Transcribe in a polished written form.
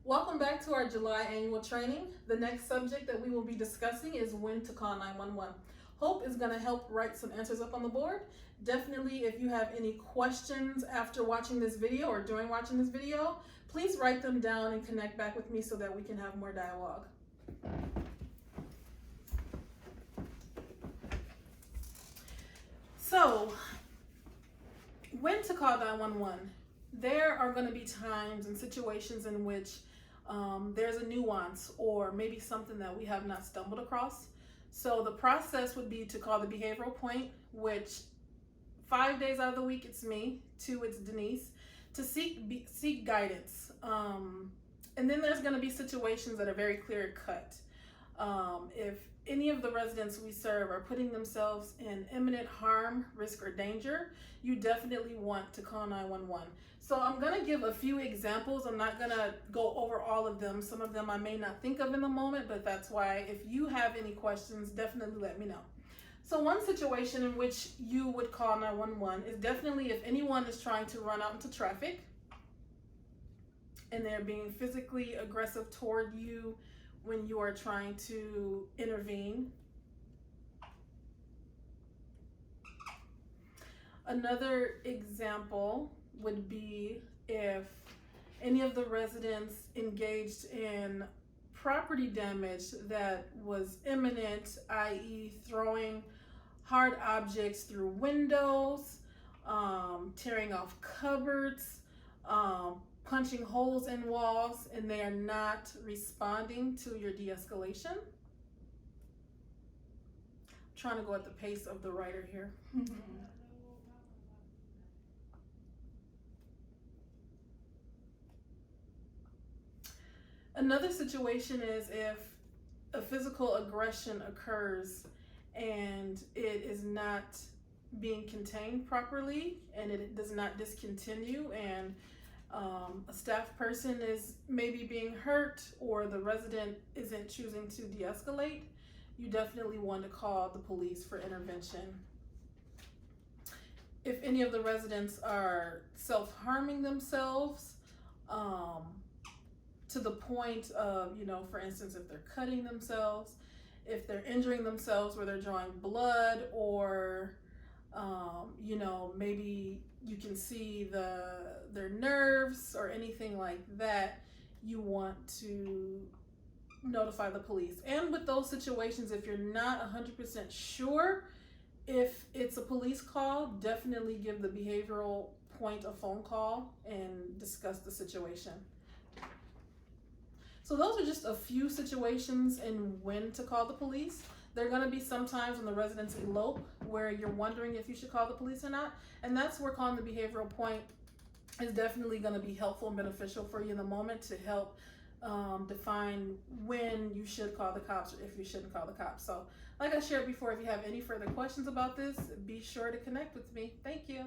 Welcome back to our July annual training. The next subject that we will be discussing is when to call 911. Hope is going to help write some answers up on the board. Definitely, if you have any questions after watching this video or during watching this video, please write them down and connect back with me so that we can have more dialogue. So, when to call 911? There are going to be times and situations in which there's a nuance or maybe something that we have not stumbled across. So the process would be to call the behavioral point, which 5 days out of the week it's me, 2 it's Denise, to seek guidance. And then there's going to be situations that are very clear cut. If any of the residents we serve are putting themselves in imminent harm, risk, or danger, you definitely want to call 911. So I'm going to give a few examples. I'm not going to go over all of them. Some of them I may not think of in the moment, but that's why if you have any questions, definitely let me know. So one situation in which you would call 911 is definitely if anyone is trying to run out into traffic and they're being physically aggressive toward you when you are trying to intervene. Another example would be if any of the residents engaged in property damage that was imminent, i.e. throwing hard objects through windows, tearing off cupboards, punching holes in walls, and they are not responding to your de-escalation. I'm trying to go at the pace of the writer here. Another situation is if a physical aggression occurs and it is not being contained properly and it does not discontinue, and a staff person is maybe being hurt or the resident isn't choosing to de-escalate, you definitely want to call the police for intervention. If any of the residents are self-harming themselves, to the point of, for instance, if they're cutting themselves, if they're injuring themselves where they're drawing blood, or maybe you can see their nerves or anything like that, you want to notify the police. And with those situations, if you're not 100% sure if it's a police call, definitely give the behavioral point a phone call and discuss the situation. So those are just a few situations in when to call the police. There are going to be some times when the residents elope where you're wondering if you should call the police or not. And that's where calling the behavioral point is definitely going to be helpful and beneficial for you in the moment to help define when you should call the cops or if you shouldn't call the cops. So like I shared before, if you have any further questions about this, be sure to connect with me. Thank you.